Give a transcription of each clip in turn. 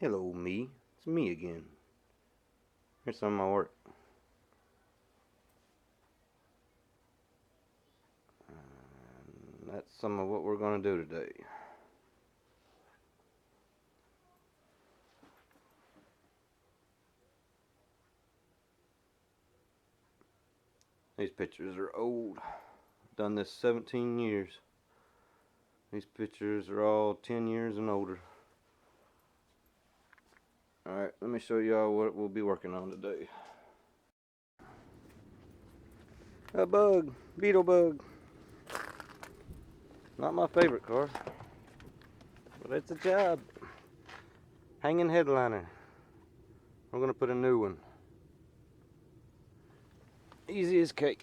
Hello, me. It's me again. Here's some of my work. And that's some of what we're going to do today. These pictures are old. I've done this 17 years. These pictures are all 10 years and older. Alright, let me show y'all what we'll be working on today. A bug. Beetle bug. Not my favorite car, but it's a job. Hanging headliner. We're going to put a new one. Easy as cake.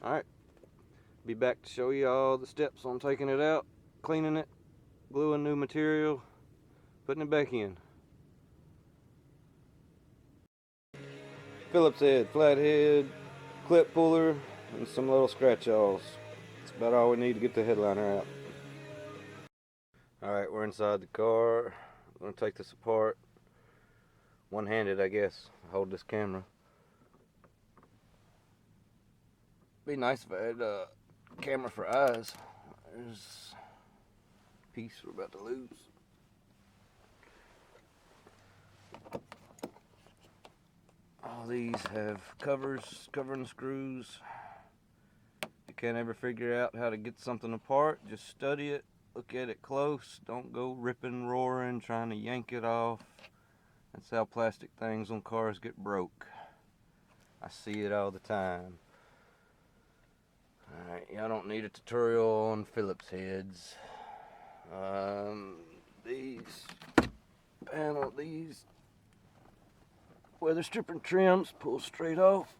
Alright, be back to show you all the steps on taking it out, cleaning it, gluing new material, putting it back in. Phillips head, flathead, clip puller, and some little scratch-offs. That's about all we need to get the headliner out. Alright, we're inside the car. I'm going to take this apart. One-handed, I guess. Hold this camera. Be nice if I had a camera for eyes. There's a piece we're about to lose. All these have covers, covering screws. You can't ever figure out how to get something apart. Just study it, look at it close. Don't go ripping, roaring, trying to yank it off. That's how plastic things on cars get broke. I see it all the time. Alright, y'all don't need a tutorial on Phillips heads. These weather stripping trims pull straight off.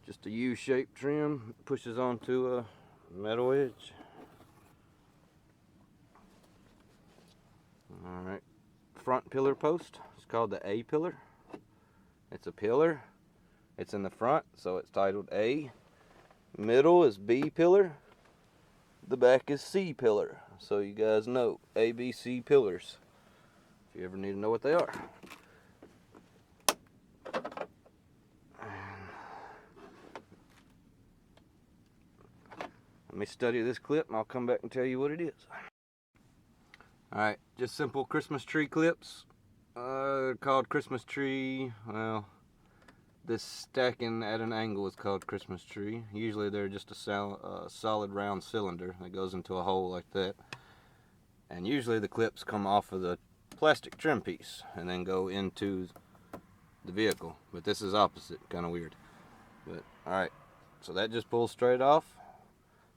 Just a U-shaped trim, pushes onto a metal edge. Alright, front pillar post, it's called the A pillar. It's a pillar, it's in the front, so it's titled A. Middle is B pillar, the back is C pillar. So you guys know, A, B, C pillars, if you ever need to know what they are. Let me study this clip and I'll come back and tell you what it is. Alright, just simple Christmas tree clips. Called Christmas tree. Well, this stacking at an angle is called Christmas tree. Usually they're just a solid round cylinder that goes into a hole like that. And usually the clips come off of the plastic trim piece and then go into the vehicle. But this is opposite, kind of weird. But alright, so that just pulls straight off.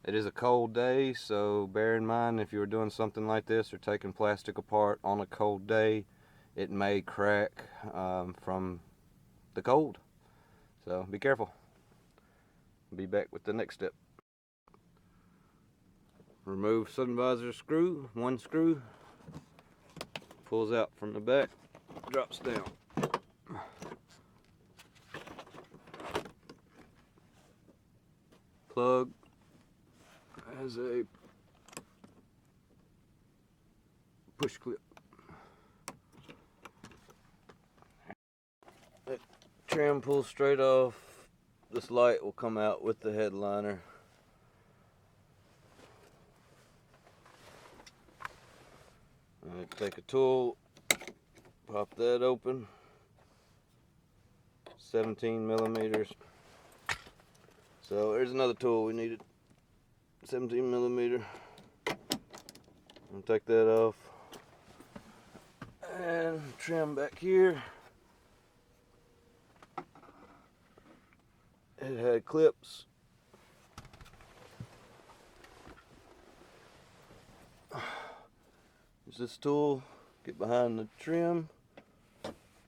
It is a cold day, so bear in mind if you're doing something like this or taking plastic apart on a cold day, it may crack from the cold. So be careful. Be back with the next step. Remove sun visor screw, one screw. Pulls out from the back, drops down. Plug has a push clip. That trim pulls straight off. This light will come out with the headliner. Take a tool, pop that open. 17 millimeters. So there's another tool we needed. 17 millimeter. I'll take that off. And trim back here. It had clips. Use this tool, get behind the trim,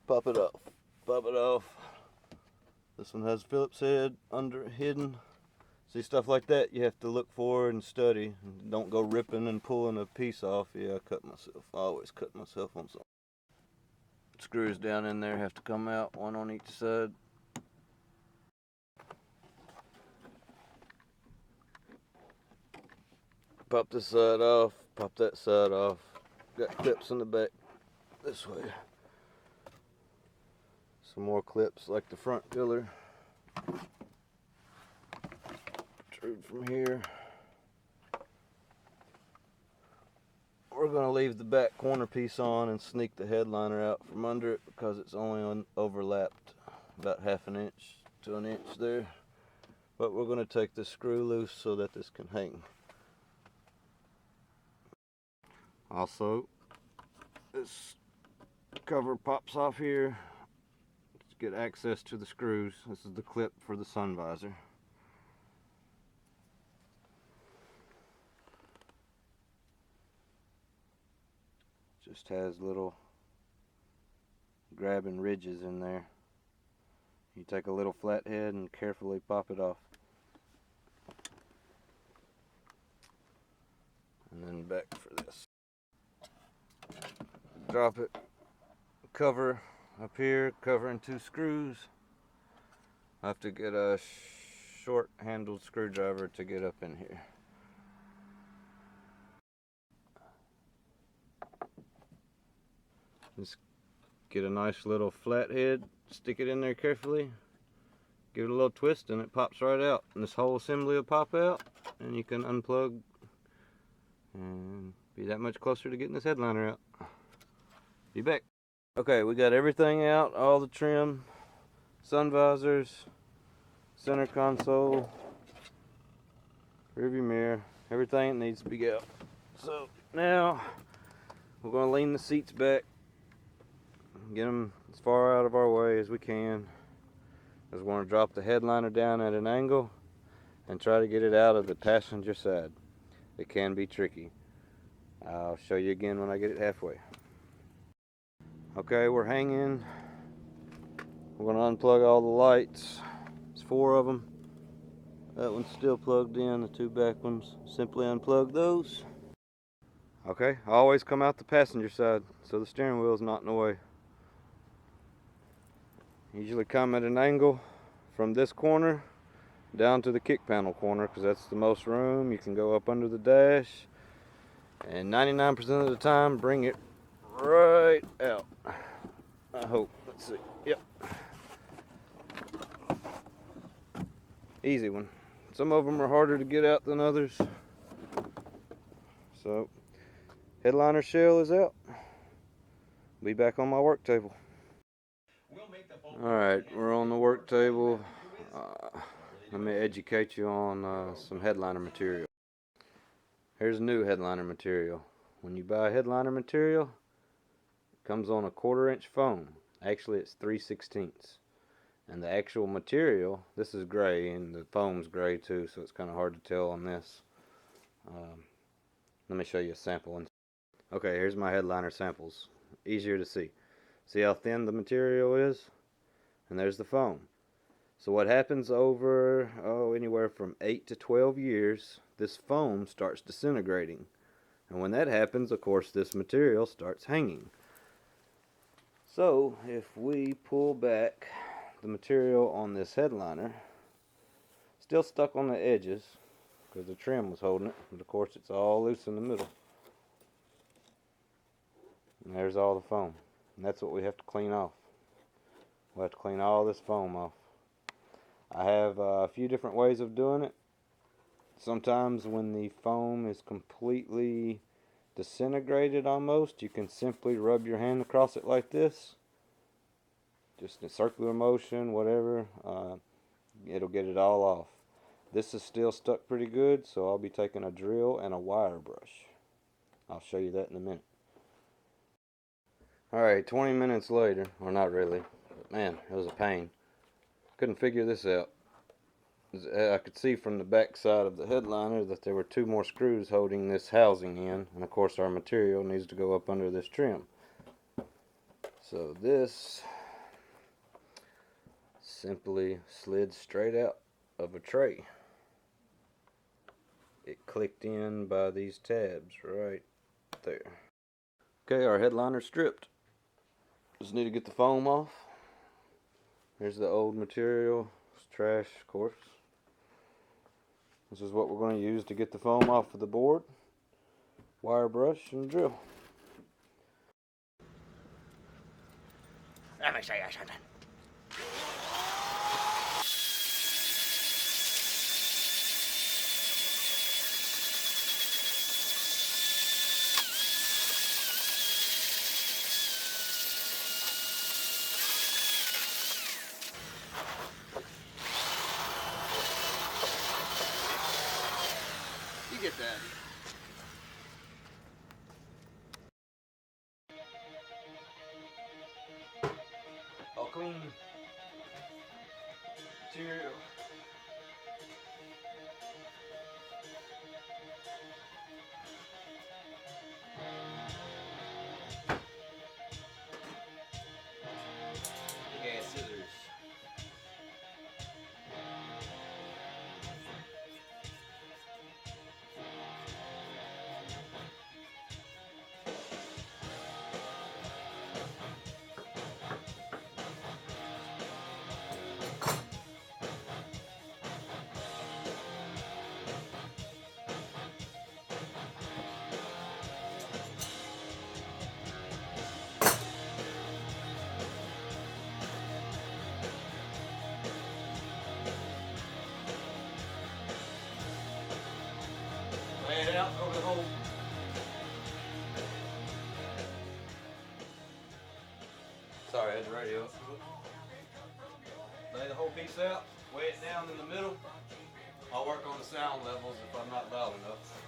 pop it off, pop it off. This one has Phillips head under hidden. See, stuff like that you have to look for and study. Don't go ripping and pulling a piece off. Yeah, I cut myself. I always cut myself on something. Screws down in there have to come out, one on each side. Pop this side off, pop that side off. Got clips in the back this way. Some more clips like the front pillar. Protrude from here. We're going to leave the back corner piece on and sneak the headliner out from under it because it's only overlapped about half an inch to an inch there. But we're going to take this screw loose so that this can hang. Also, this cover pops off here to get access to the screws. This is the clip for the sun visor. Just has little grabbing ridges in there. You take a little flathead and carefully pop it off. And then back for this. Drop it. Cover up here, covering 2 screws. I have to get a short handled screwdriver to get up in here. Just get a nice little flathead, stick it in there carefully, give it a little twist and it pops right out. And this whole assembly will pop out and you can unplug and be that much closer to getting this headliner out. Be back. Okay, we got everything out, all the trim, sun visors, center console, rearview mirror, everything that needs to be out. So now we're going to lean the seats back, get them as far out of our way as we can. Just want to drop the headliner down at an angle and try to get it out of the passenger side. It can be tricky. I'll show you again when I get it halfway. Okay, we're hanging. We're going to unplug all the lights. There's 4 of them. That one's still plugged in, the 2 back ones. Simply unplug those. Okay, I always come out the passenger side so the steering wheel is not in the way. Usually come at an angle from this corner down to the kick panel corner because that's the most room. You can go up under the dash and 99% of the time bring it right out. I hope. Let's see. Yep. Easy one. Some of them are harder to get out than others. So, headliner shell is out. Be back on my work table. Alright, we're on the work table. Let me educate you on some headliner material. Here's new headliner material. When you buy headliner material, it comes on a 1/4 inch foam. Actually, it's 3/16. And the actual material, this is gray and the foam's gray too, so it's kind of hard to tell on this. Let me show you a sample. Okay, here's my headliner samples. Easier to see. See how thin the material is? And there's the foam. So what happens over, anywhere from 8 to 12 years, this foam starts disintegrating. And when that happens, of course, this material starts hanging. So if we pull back the material on this headliner, still stuck on the edges because the trim was holding it, but of course it's all loose in the middle. And there's all the foam. And that's what we have to clean off. We'll have to clean all this foam off. I have a few different ways of doing it. Sometimes when the foam is completely disintegrated almost, you can simply rub your hand across it like this. Just in circular motion, whatever. It'll get it all off. This is still stuck pretty good, so I'll be taking a drill and a wire brush. I'll show you that in a minute. Alright, 20 minutes later, or not really, but man, it was a pain. Couldn't figure this out. I could see from the back side of the headliner that there were 2 more screws holding this housing in, and of course our material needs to go up under this trim. So this simply slid straight out of a tray. It clicked in by these tabs right there. Okay, our headliner's stripped. Just need to get the foam off. Here's the old material. It's trash, of course. This is what we're going to use to get the foam off of the board. wire brush and drill. Let me show you something. You get that. All clean. Material. Big ass scissors. Lay it out over the hole. Sorry, I had the radio. Lay the whole piece out, weigh it down in the middle. I'll work on the sound levels if I'm not loud enough.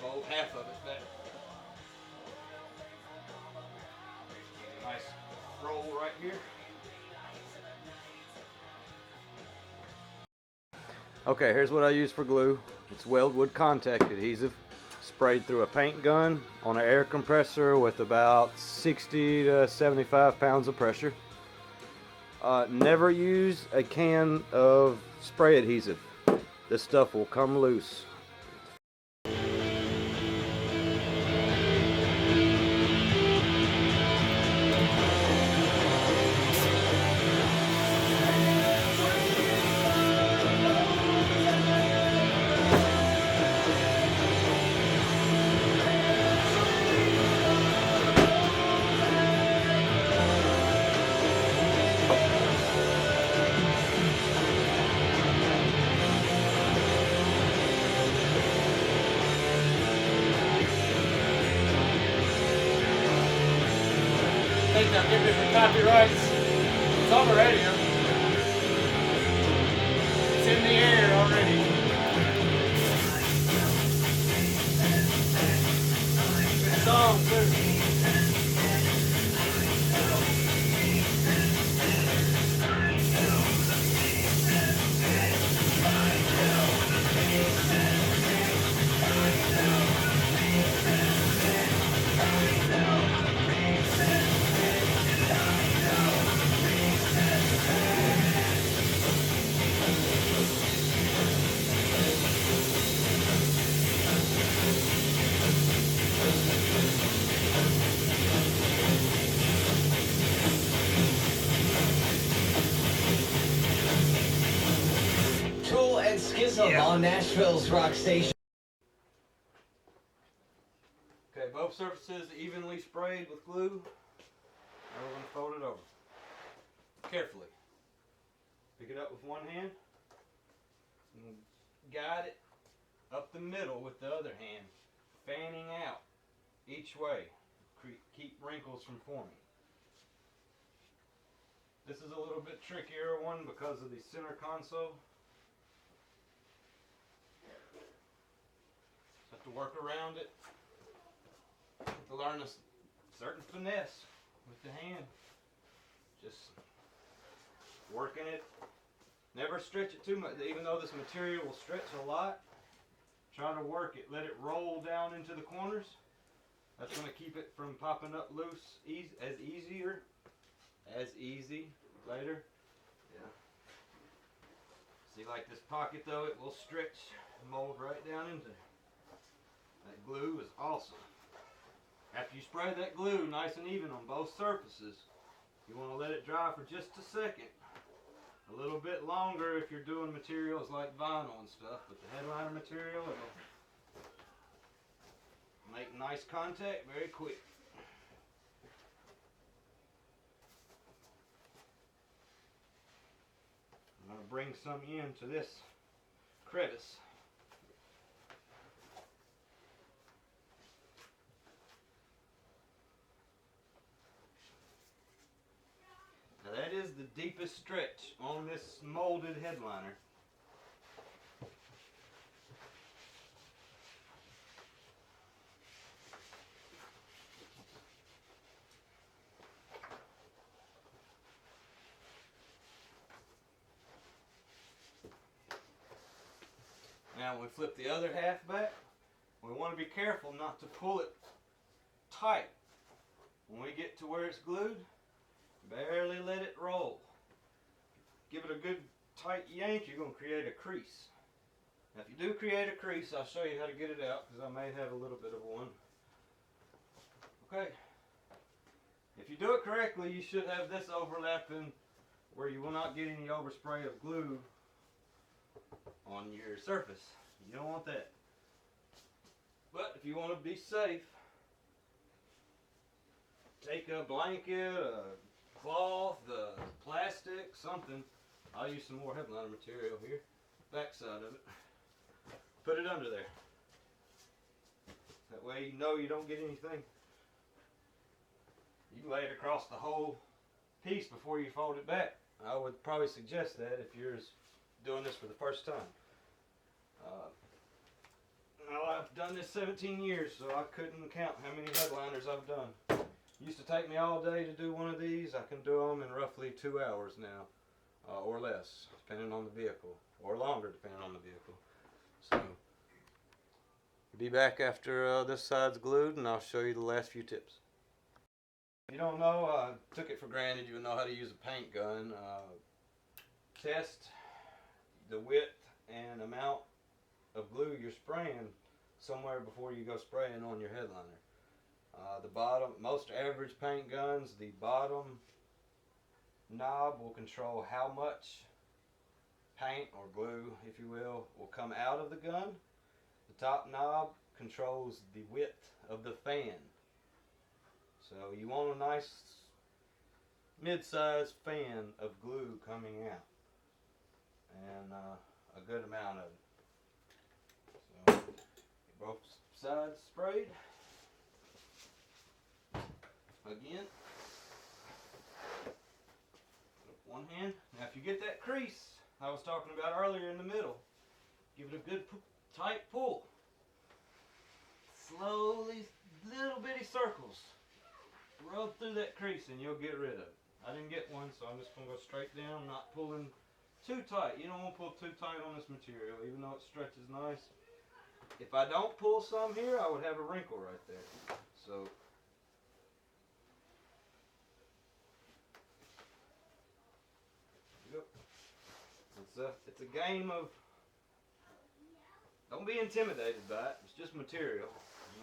Fold half of it back. Nice roll right here. Okay, here's what I use for glue. It's weldwood contact adhesive, sprayed through a paint gun on an air compressor with about 60 to 75 pounds of pressure. Never use a can of spray adhesive. This stuff will come loose. I think they'll give me for copyrights. It's on the radio. It's in the air already. Good song too. On Nashville's rock station. Okay, both surfaces evenly sprayed with glue. Now we're going to fold it over. Carefully. Pick it up with one hand and guide it up the middle with the other hand, fanning out each way. Keep wrinkles from forming. This is a little bit trickier one because of the center console. Have to work around it. Have to learn a certain finesse with the hand. Just working it. Never stretch it too much. Even though this material will stretch a lot, try to work it. Let it roll down into the corners. That's going to keep it from popping up loose as easy later. Yeah. See, like this pocket though, it will stretch, mold right down into it. That glue is awesome. After you spray that glue nice and even on both surfaces, you want to let it dry for just a second. A little bit longer if you're doing materials like vinyl and stuff, but the headliner material will make nice contact very quick. I'm going to bring some into this crevice. Now that is the deepest stretch on this molded headliner. Now when we flip the other half back, we want to be careful not to pull it tight. When we get to where it's glued, barely let it roll. Give it a good tight yank, you're going to create a crease. Now if you do create a crease, I'll show you how to get it out because I may have a little bit of one. Okay. If you do it correctly, you should have this overlapping where you will not get any overspray of glue on your surface. You don't want that. But if you want to be safe, take a blanket, a cloth, a plastic, something. I'll use some more headliner material here. Back side of it. Put it under there. That way you know you don't get anything. You can lay it across the whole piece before you fold it back. I would probably suggest that if you're doing this for the first time. Now I've done this 17 years, so I couldn't count how many headliners I've done. It used to take me all day to do one of these. I can do them in roughly 2 hours now, or less, depending on the vehicle, or longer depending on the vehicle. So, be back after this side's glued, and I'll show you the last few tips. If you don't know, I took it for granted you would know how to use a paint gun. Test the width and amount of glue you're spraying somewhere before you go spraying on your headliner. The bottom, most average paint guns, the bottom knob will control how much paint or glue, if you will come out of the gun. The top knob controls the width of the fan. So you want a nice mid-sized fan of glue coming out, and a good amount of it. So both sides sprayed. Again, one hand. Now if you get that crease I was talking about earlier in the middle, give it a good tight pull. Slowly, little bitty circles. Rub through that crease and you'll get rid of it. I didn't get one, so I'm just going to go straight down, not pulling too tight. You don't want to pull too tight on this material, even though it stretches nice. If I don't pull some here, I would have a wrinkle right there. So, yep. It's a game of, don't be intimidated by it. It's just material.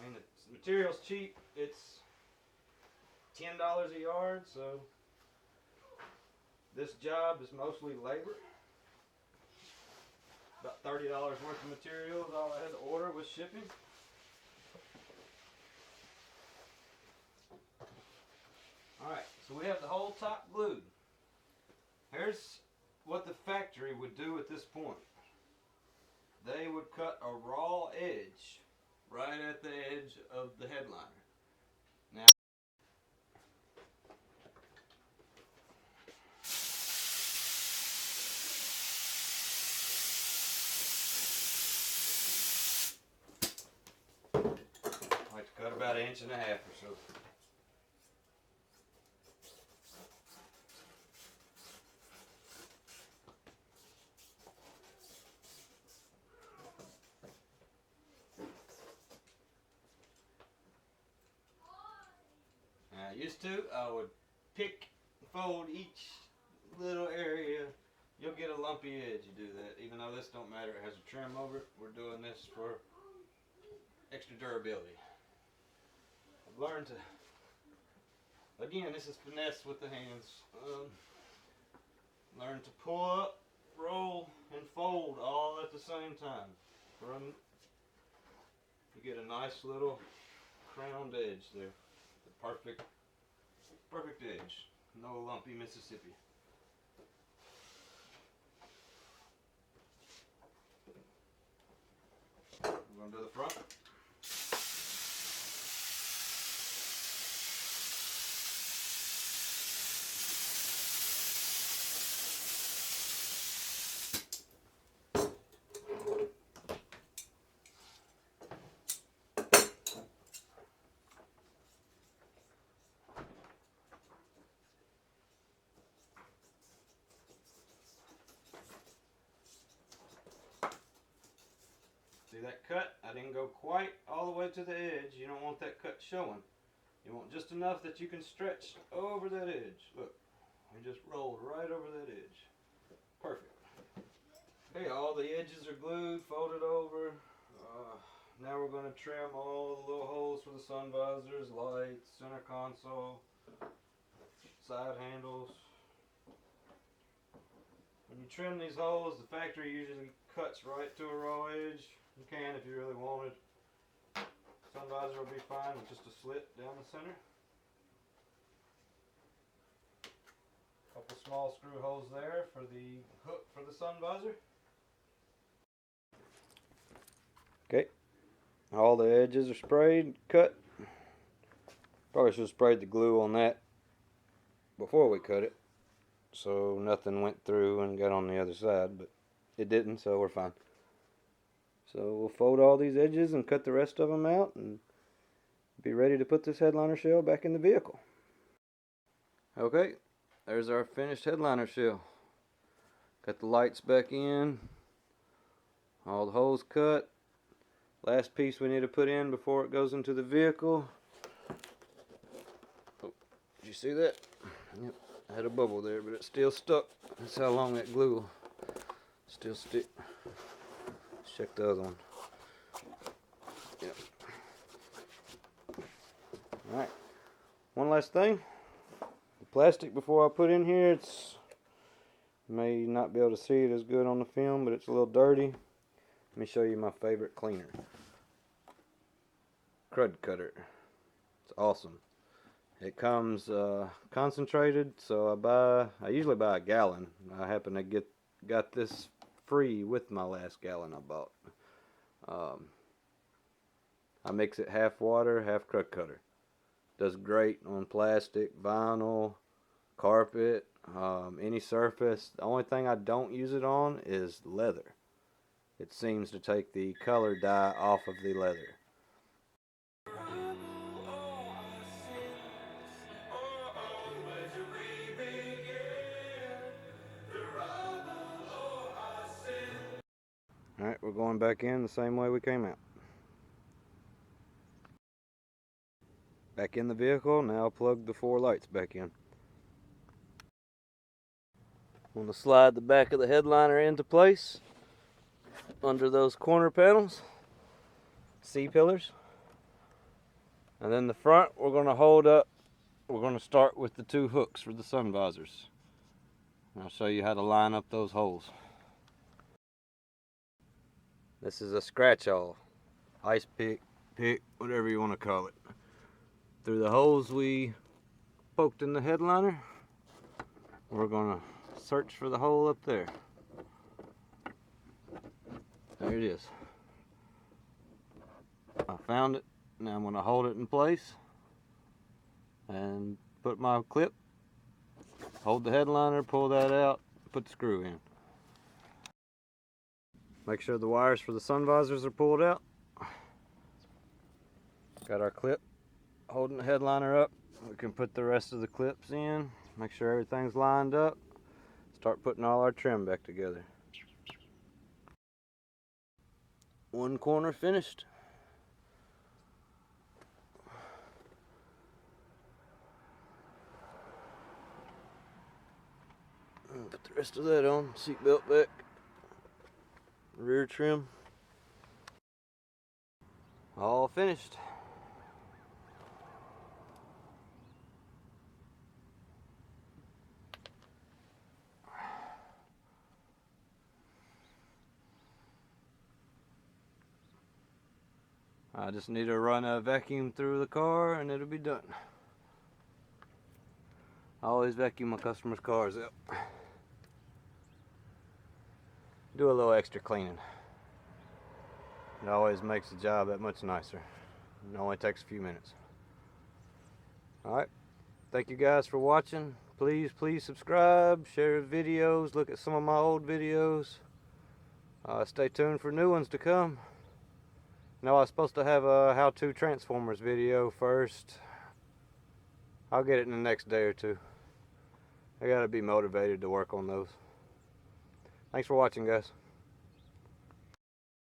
I mean, material's cheap. It's $10 a yard, so this job is mostly labor. About $30 worth of materials. All I had to order was shipping. Alright, so we have the whole top glued. Here's what the factory would do at this point. They would cut a raw edge right at the edge of the headliner. Now, I like to cut about 1.5 inches or so. Used to, I would pick and fold each little area. You'll get a lumpy edge, you do that. Even though this don't matter, it has a trim over it. We're doing this for extra durability. I've learned to, again, this is finesse with the hands. Learn to pull up, roll, and fold all at the same time. You get a nice little crowned edge there. The perfect edge. No lumpy Mississippi. We're going to do the front. See that cut? I didn't go quite all the way to the edge. You don't want that cut showing. You want just enough that you can stretch over that edge. Look, we just rolled right over that edge. Perfect. Okay, all the edges are glued, folded over. Now we're going to trim all the little holes for the sun visors, lights, center console, side handles. When you trim these holes, the factory usually cuts right to a raw edge. You can if you really wanted. Sun visor will be fine with just a slit down the center. Couple small screw holes there for the hook for the sun visor. Okay, all the edges are sprayed, cut. Probably should have sprayed the glue on that before we cut it, so nothing went through and got on the other side, but it didn't, so we're fine. So we'll fold all these edges and cut the rest of them out and be ready to put this headliner shell back in the vehicle. Okay, there's our finished headliner shell. Got the lights back in, all the holes cut. Last piece we need to put in before it goes into the vehicle. Oh, did you see that? Yep, I had a bubble there, but it's still stuck. That's how long that glue will still stick. Check the other one. Yep. Alright. One last thing. The plastic before I put in here, it's may not be able to see it as good on the film, but it's a little dirty. Let me show you my favorite cleaner. Crud cutter. It's awesome. It comes concentrated, so I usually buy a gallon. I happen to got this free with my last gallon I bought. I mix it half water, half crud cutter. Does great on plastic, vinyl, carpet, any surface. The only thing I don't use it on is leather. It seems to take the color dye off of the leather. Alright, we're going back in the same way we came out. Back in the vehicle, now plug the 4 lights back in. I'm going to slide the back of the headliner into place under those corner panels, C-pillars. And then the front we're going to hold up. We're going to start with the 2 hooks for the sun visors. I'll show you how to line up those holes. This is a scratch-all, ice pick, whatever you want to call it. Through the holes we poked in the headliner, we're going to search for the hole up there. There it is. I found it. Now I'm going to hold it in place and put my clip, hold the headliner, pull that out, put the screw in. Make sure the wires for the sun visors are pulled out. Got our clip holding the headliner up. We can put the rest of the clips in, make sure everything's lined up, start putting all our trim back together. One corner finished. Put the rest of that on, seatbelt back, rear trim, all finished. I just need to run a vacuum through the car and it'll be done. I always vacuum my customers' cars up. Do a little extra cleaning. It always makes the job that much nicer. It only takes a few minutes. Alright, thank you guys for watching. Please subscribe, share videos, look at some of my old videos. Stay tuned for new ones to come. No, I was supposed to have a how-to Transformers video first. I'll get it in the next day or two. I gotta be motivated to work on those. Thanks for watching, guys.